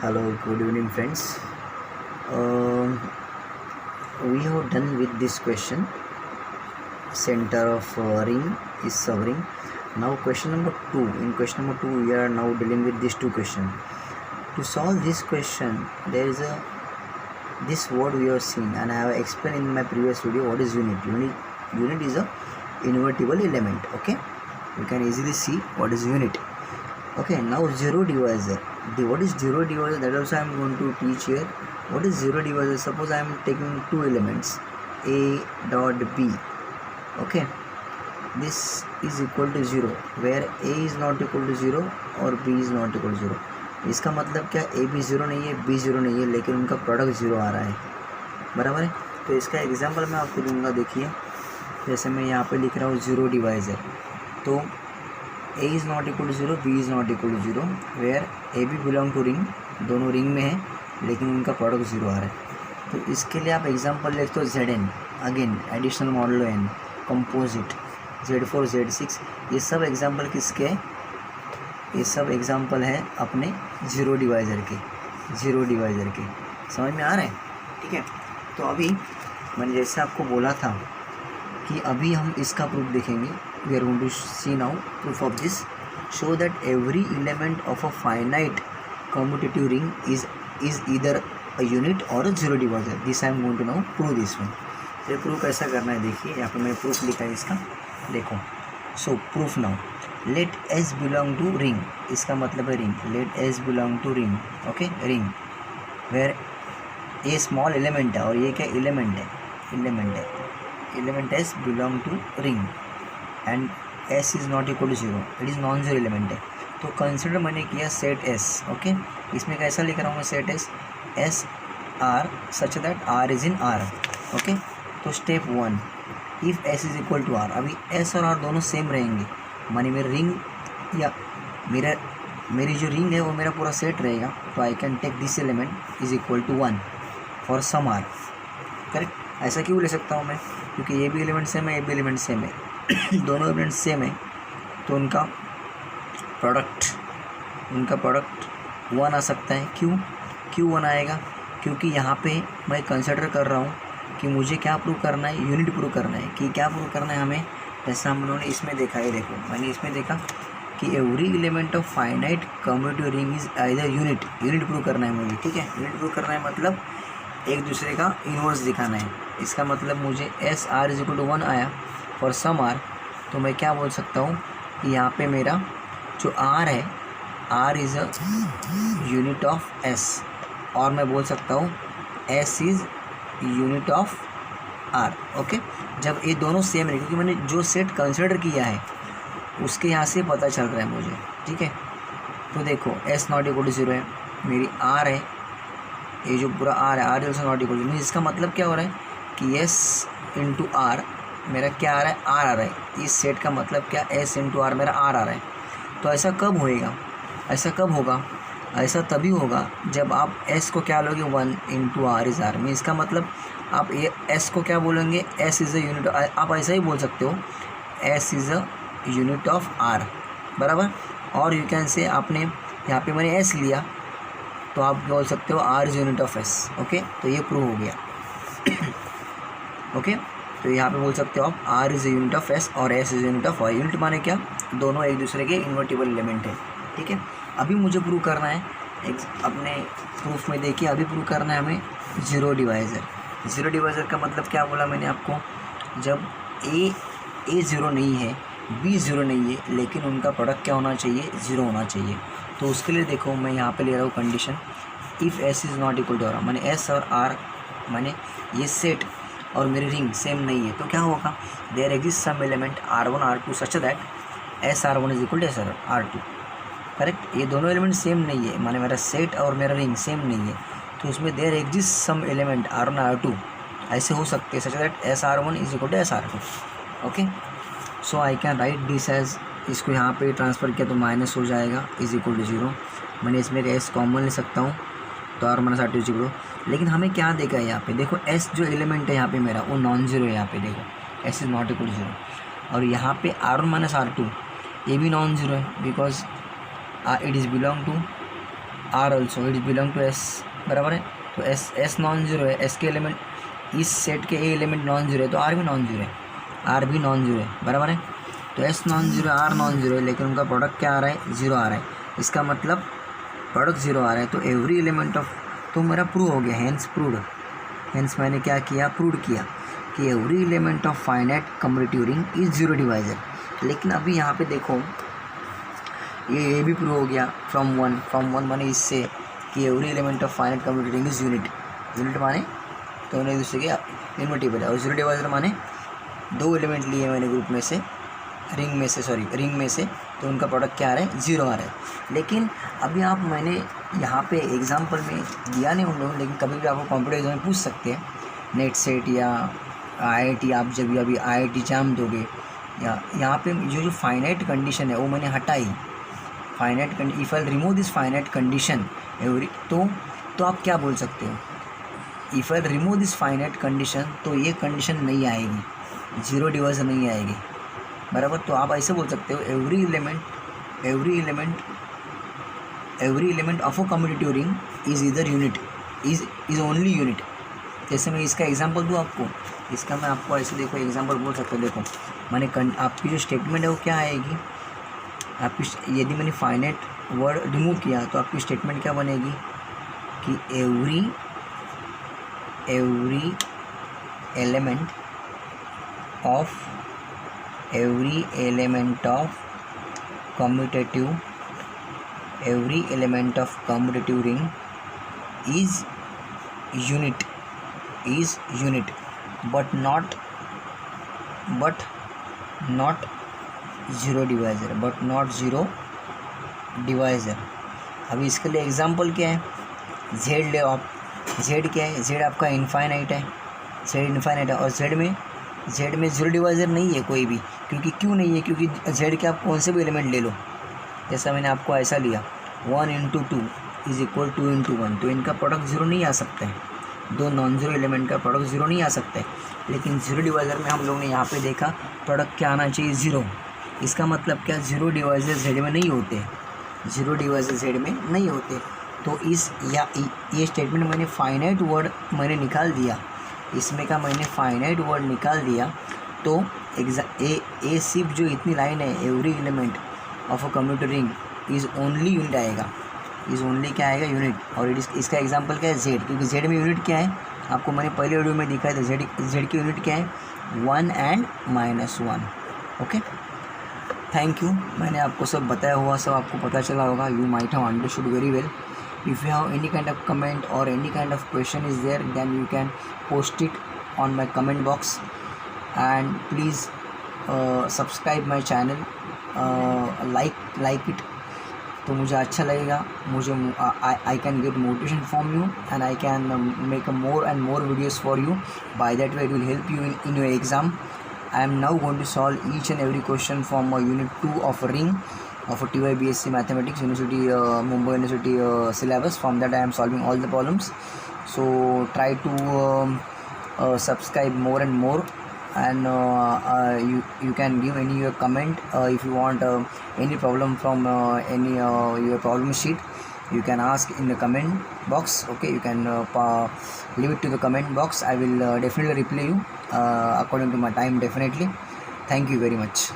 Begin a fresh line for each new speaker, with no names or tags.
Hello, good evening, friends. Um we have done with this question. Center of ring is sovereign. Now, question number two. In question number two, we are now dealing with these two questions. To solve this question, there is a this word we have seen, and I have explained in my previous video what is unit. Unit is a invertible element. Okay, you can easily see what is unit. Okay, now zero divisor. What is zero divisor? That also I am going to teach here. What is zero divisor? Suppose I am taking two elements, a dot b. Okay, this is equal to 0, where a is not equal to 0 और b is not equal to 0. इसका मतलब क्या, a भी 0 नहीं है, b 0 नहीं है, लेकिन उनका प्रोडक्ट 0 आ रहा है, बराबर है. तो इसका एग्जांपल मैं आपको दूंगा. देखिए, जैसे मैं यहाँ पे लिख रहा हूँ जीरो डिवाइज़र, तो a is not equal to 0, b is not equal to 0, where a भी बिलोंग टू रिंग, दोनों रिंग में है, लेकिन उनका प्रोडक्ट 0 आ रहा है. तो इसके लिए आप एग्जांपल लिखते हो Zn, again additional model n, composite, Z4 Z6. ये सब एग्जांपल किसके हैं? ये सब एग्जांपल है अपने जीरो डिवाइज़र के. समझ में आ रहा है? ठीक है. तो अभी मैंने जैसे आपको बोला था कि अभी हम इसका प्रूफ देखेंगे. We are going to see now proof of this. Show that every element of a finite commutative ring is either a unit or a zero divisor. This I am going to now prove this one. तो proof कैसा करना है, देखिए यहाँ पे मैं proof लिखा है इसका, देखो. So proof now. Let S belong to ring, इसका मतलब है ring. Let S belong to ring. Okay, ring where a small element है, और ये क्या एलिमेंट है, element S belong to ring, and S is not equal to 0, it is non zero element है. तो कंसिडर मैंने किया सेट एस. ओके, इसमें कैसा लिख रहा हूँ मैं, set S R such that R is in R. Okay, तो step 1, if S is equal to R. अभी एस और आर दोनों सेम रहेंगे, मानी मेरी रिंग या मेरी जो रिंग है वो मेरा पूरा सेट रहेगा. तो I can take this element is equal to 1 for some R. Correct. ऐसा क्यों ले सकता हूँ मैं, क्योंकि ये भी एलिमेंट सेम है, ये भी एलिमेंट सेम है. दोनों एलिमेंट सेम है, तो उनका प्रोडक्ट 1 आ सकता है. क्यों 1 आएगा? क्योंकि यहाँ पे मैं कंसिडर कर रहा हूँ कि मुझे क्या प्रूव करना है, यूनिट प्रूव करना है. कि क्या प्रूव करना है हमें, जैसा हम लोगों ने इसमें देखा है. देखो, मैंने इसमें देखा कि every element of finite commutative ring is either unit prove करना है मुझे. ठीक है, यूनिट प्रूव करना है मतलब एक दूसरे का इन्वर्स दिखाना है. इसका मतलब मुझे S R is equal to 1 आया फॉर सम आर. तो मैं क्या बोल सकता हूँ कि यहाँ पे मेरा जो आर है, R is a unit of S, और मैं बोल सकता हूँ S is unit of R. Okay, जब ये दोनों सेम है, क्योंकि मैंने जो सेट कंसिडर किया है उसके यहाँ से पता चल रहा है मुझे. ठीक है, तो देखो एस नॉट इक्वल टू 0 है, मेरी आर है, ये जो पूरा आर है, R also not equal to 0. इसका मतलब क्या हो रहा है कि एस इंटू आर मेरा क्या आ रहा है, आर आ रहा है. इस सेट का मतलब क्या, एस इंटू आर मेरा आर आ रहा है. तो ऐसा कब होएगा, ऐसा कब होगा, ऐसा तभी होगा जब आप एस को क्या लोगे, 1 इंटू आर इज़ आर. में इसका मतलब आप ये एस को क्या बोलेंगे, एस इज़ अ यूनिट. आप ऐसा ही बोल सकते हो, S is a unit of R, बराबर. और यू कैन से, आपने यहाँ पे मैंने एस लिया, तो आप बोल सकते हो R is unit of S. Okay, तो ये प्रूव हो गया. ओके, तो यहाँ पे बोल सकते हो आप R is unit of S और S is unit of Y. Unit माने क्या, दोनों एक दूसरे के इन्वर्टिबल एलिमेंट है. ठीक है, अभी मुझे प्रूव करना है अपने प्रूफ में. देखिए, अभी प्रूव करना है हमें जीरो डिवाइज़र का मतलब क्या बोला मैंने आपको, जब ए 0 नहीं है, बी 0 नहीं है, लेकिन उनका प्रोडक्ट क्या होना चाहिए, 0 होना चाहिए. तो उसके लिए देखो मैं यहाँ पे ले रहा हूँ condition, if S is not equal to R. मैंने एस और आर, मैंने ये सेट और मेरी रिंग सेम नहीं है, तो क्या होगा, there exist some element R1 R2 such that S R1 is equal to S R2. Correct. ये दोनों एलिमेंट सेम नहीं है, माने मेरा सेट और मेरा रिंग सेम नहीं है, तो उसमें there exist some element R1 R2 ऐसे हो सकते हैं, such that S R1 is equal to S R2. Okay, so I can write this as, इसको यहाँ पे ट्रांसफ़र किया तो माइनस हो जाएगा, इज इक्वल टू 0. मैंने इसमें एस कॉमन ले सकता हूँ, तो R minus R2 is equal to. लेकिन हमें क्या देखा है यहाँ पे, देखो एस जो एलिमेंट है यहाँ पे मेरा, वो नॉन जीरो है. यहाँ पे देखो S is not equal to 0, और यहाँ पे R1 माइनस R2 ये भी नॉन जीरो है, because it is belong to R also it belong to S, बराबर है। तो एस नॉन जीरो है, एस के एलिमेंट, इस सेट के ए एलिमेंट नॉन जीरो है तो आर भी नॉन जीरो है, आर भी नॉन जीरो है, बराबर है। तो S non zero, R non zero है, लेकिन उनका प्रोडक्ट क्या आ रहा है, जीरो आ रहा है। इसका मतलब प्रोडक्ट जीरो आ रहा है। तो एवरी एलिमेंट ऑफ, तो मेरा प्रूव हो गया, हेंस प्रूव्ड। हेंस मैंने क्या किया, प्रूव किया कि every element of finite commutative ring is zero divisor. लेकिन अभी यहाँ पे देखो ये भी प्रूव हो गया फ्रॉम वन माने इससे कि every element of finite commutative ring is unit. Unit माने तो उन्हें दूसरे के इन्वर्टिबल है, और जीरो डिवाइजर माने दो एलिमेंट लिए मैंने ग्रुप में से, रिंग में से, तो उनका प्रोडक्ट क्या आ रहा है, जीरो आ रहा है। लेकिन अभी आप, मैंने यहाँ पे एग्जांपल में दिया नहीं उन लोगों, लेकिन कभी भी आपको कॉम्पिटिटिव एग्जाम में पूछ सकते हैं, नेट सेट या IIT, आप जब अभी IIT एग्जाम दोगे, या यहाँ पे जो फाइनाइट कंडीशन है वो मैंने हटाई, finite condition, if I remove this finite condition every, तो आप क्या बोल सकते हो, if I remove this finite condition, तो ये कंडीशन नहीं आएगी, जीरो डिवाइजर नहीं आएगी, बराबर। तो आप ऐसे बोल सकते हो every element of a commutative ring is इधर यूनिट, इज ओनली यूनिट। जैसे मैं इसका एग्जांपल दूँ आपको, इसका मैं आपको ऐसे देखो एग्जांपल बोल सकता हूँ। देखो मैंने आपकी जो स्टेटमेंट है वो क्या आएगी, आपकी यदि मैंने फाइनाइट वर्ड रिमूव किया तो आपकी स्टेटमेंट क्या बनेगी कि every element of commutative ring is unit but not zero divisor। अभी इसके लिए एग्जांपल क्या है, जेड ले आप, जेड क्या है, जेड आपका इनफाइनाइट है, और जेड में जीरो डिवाइजर नहीं है कोई भी, क्योंकि क्यों नहीं है, क्योंकि जेड के आप कौन से भी एलिमेंट ले लो, जैसा मैंने आपको ऐसा लिया 1 × 2 इज इक्वल 2 × 1, तो इनका प्रोडक्ट जीरो नहीं आ सकता है, दो नॉन जीरो एलिमेंट का प्रोडक्ट जीरो नहीं आ सकता है। लेकिन जीरो डिवाइजर में हम लोग ने यहाँ पे देखा प्रोडक्ट क्या आना चाहिए, जीरो। इसका मतलब क्या, जीरो डिवाइजर जेड में नहीं होते, तो ये स्टेटमेंट मैंने फाइनाइट वर्ड मैंने निकाल दिया, इसमें का मैंने फाइनाइट वर्ड निकाल दिया। तो ए सिर्फ जो इतनी लाइन है, every element of a commutative ring is only unit आएगा, इज़ ओनली क्या आएगा, यूनिट। और इसका एग्जांपल क्या है, जेड, क्योंकि जेड में यूनिट क्या है आपको मैंने पहले वीडियो में दिखाया था, जेड की यूनिट क्या है, 1 and -1। Okay, thank you. मैंने आपको सब बताया हुआ सब आपको पता चला होगा, you might have understood very well. If you have any kind of comment or any kind of question is there, then you can post it on my comment box, and please subscribe my channel, like it, तो मुझे अच्छा लगेगा, मुझे I can get motivation from you and I can make a more and more videos for you. By that way it will help you in your exam. I am now going to solve each and every question from unit 2 of ring of a TYBSc Mathematics University, Mumbai University syllabus. From that I am solving all the problems, so try to subscribe more and more, and you can give any your comment if you want any problem from any your problem sheet, you can ask in the comment box. Okay, you can leave it to the comment box. I will definitely reply you according to my time, definitely. Thank you very much.